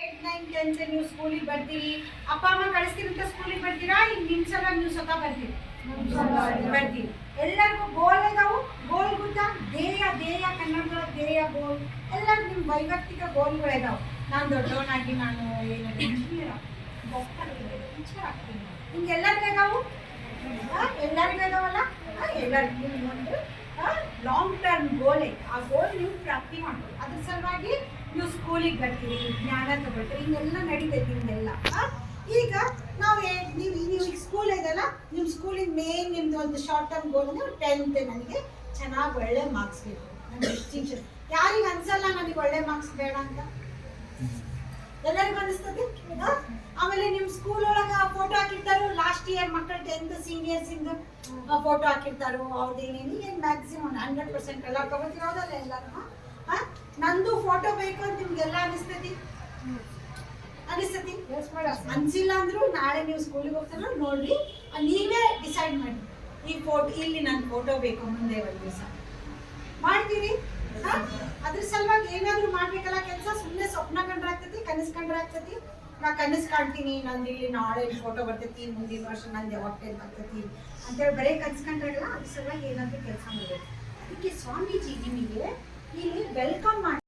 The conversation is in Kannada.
9, 10 ನೀವು ಸ್ಕೂಲಿಗೆ ಬರ್ತೀರಿ, ಅಪ್ಪ ಅಮ್ಮ ಕಳಿಸ್ತೀರಂತ ಸ್ಕೂಲಿಗೆ ಬರ್ತೀರಾ, ಈಗ ನಿಮ್ಮ ಸಲ ನೀವು ಸ್ವತಃ ಬರ್ತೀರಿ ಬರ್ತೀರಿ. ಎಲ್ಲರಿಗೂ ಗೋಲ್ ಇದಾವು, ಗೋಲ್ ಗೊತ್ತಾ? ಧ್ಯೇಯ ಕನ್ನಡದ ಧ್ಯೇಯ ಗೋಲ್ ಎಲ್ಲರಿಗೂ ನಿಮ್ಮ ವೈಯಕ್ತಿಕ ಗೋಲ್ಗಳು ಇದಾವೆ. ನಾನು ದೊಡ್ಡವನಾಗಿ ನಾನು ಏನಾದ್ರು ಇಂಜಿನಿಯರ್ ಟೀಚರ್ ಆಗ್ತೀನಿ, ಹಿಂಗೆ ಎಲ್ಲರಿಗೂ ಇದಾವು. ಎಲ್ಲರಿಗೂ ಇದಾವಲ್ಲ, ಎಲ್ಲರಿಗೂ ಒಂದು ಲಾಂಗ್ ಟರ್ಮ್ ಗೋಲ್ ಐತೆ. ಆ ಗೋಲ್ ನೀವು ಪ್ರಾಪ್ತಿ ಮಾಡ್ಬೋದು. ಅದ್ರ ಸಲುವಾಗಿ ನೀವು ಸ್ಕೂಲಿಗೆ ಬರ್ತೀರಿ, ಜ್ಞಾನ ತಗೊಳ್ತೀರಿ, ಹಿಂಗೆಲ್ಲ ನಡೀತೈತಿ ಹಿಂಗೆಲ್ಲ. ಈಗ ನಾವು ನೀವು ಈಗ ಸ್ಕೂಲ್ ಇದೆಲ್ಲ, ನಿಮ್ಮ ಸ್ಕೂಲಿನ ಮೇನ್ ನಿಮ್ದು ಒಂದು ಶಾರ್ಟ್ ಟರ್ಮ್ ಗೋಲ್ ಅಂದರೆ 10th ನನಗೆ ಚೆನ್ನಾಗಿ ಒಳ್ಳೆ ಮಾರ್ಕ್ಸ್ ಬೇಕು. ನನ್ನ ಡಿಸ್ಟಿಂಕ್ಷನ್ ಯಾರಿಗೆ ಅನ್ಸಲ್ಲ ನನಗೆ ಒಳ್ಳೆ ಮಾರ್ಕ್ಸ್ ಬೇಡ ಅಂತ? ಎಲ್ಲರಿಗೂ ಅನಿಸ್ತದೆ. ಆಮೇಲೆ ನಿಮ್ಮ ಸ್ಕೂಲ್ ಒಳಗೆ ಫೋಟೋ ಹಾಕಿರ್ತಾರೋ, ಲಾಸ್ಟ್ ಇಯರ್ ಮಕ್ಕಳು 10th ಸೀನಿಯರ್ಸ್ ಇಂದು ಫೋಟೋ ಹಾಕಿರ್ತಾರೋ, ಅವ್ರದ್ದೇನೇನು ಏನು ಮ್ಯಾಕ್ಸಿಮಮ್ 100% ಎಲ್ಲ ತಗೋತಿರೋದಲ್ಲ ಎಲ್ಲರೂ. ನಂದು ಫೋಟೋ ಬೇಕು ಅಂತ ನಿಮ್ಗೆಲ್ಲ ಅನಿಸ್ತತಿ? ಅನ್ಸಿಲ್ಲ ಅಂದ್ರು ನಾಳೆ ನೀವು ಸ್ಕೂಲಿಗೆ ಹೋಗ್ತಾರ ನೋಡ್ರಿ, ನೀವೇ ಡಿಸೈಡ್ ಮಾಡಿ ಈ ಫೋಟೋ ಇಲ್ಲಿ ನನ್ನ ಫೋಟೋ ಬೇಕು ಮುಂದೆ ಒಂದು ದಿವಸ ಮಾಡ್ತೀರಿ. ಅದ್ರ ಸಲುವಾಗಿ ಏನಾದ್ರು ಮಾಡ್ಬೇಕಲ್ಲ ಕೆಲಸ. ಸುಮ್ಮನೆ ಸ್ವಪ್ನ ಕಂಡ್ರೆ ಆಗ್ತೈತಿ, ಕನಸು ಕಂಡ್ರೆ ಆಗ್ತೈತಿ. ನಾ ಕನಸು ಕಾಣ್ತೀನಿ ನಂದು ಇಲ್ಲಿ ನಾಳೆ ಫೋಟೋ ಬರ್ತೈತಿ, ಮುಂದಿನ ವರ್ಷ ನಂದು ಹೊಟ್ಟೆ ಬರ್ತೈತಿ ಅಂತೇಳಿ ಬರೀ ಕನಸು ಕಂಡ್ರಲ್ಲ. ಅದ್ರ ಸಲುವಾಗಿ ಏನಾದ್ರು ಕೆಲಸ ಮಾಡಬೇಕು. ಅದಕ್ಕೆ ಸ್ವಾಮೀಜಿ ನಿಮಗೆ ಇಲ್ಲಿ ವೆಲ್ಕಮ್ ಮಾಡಿ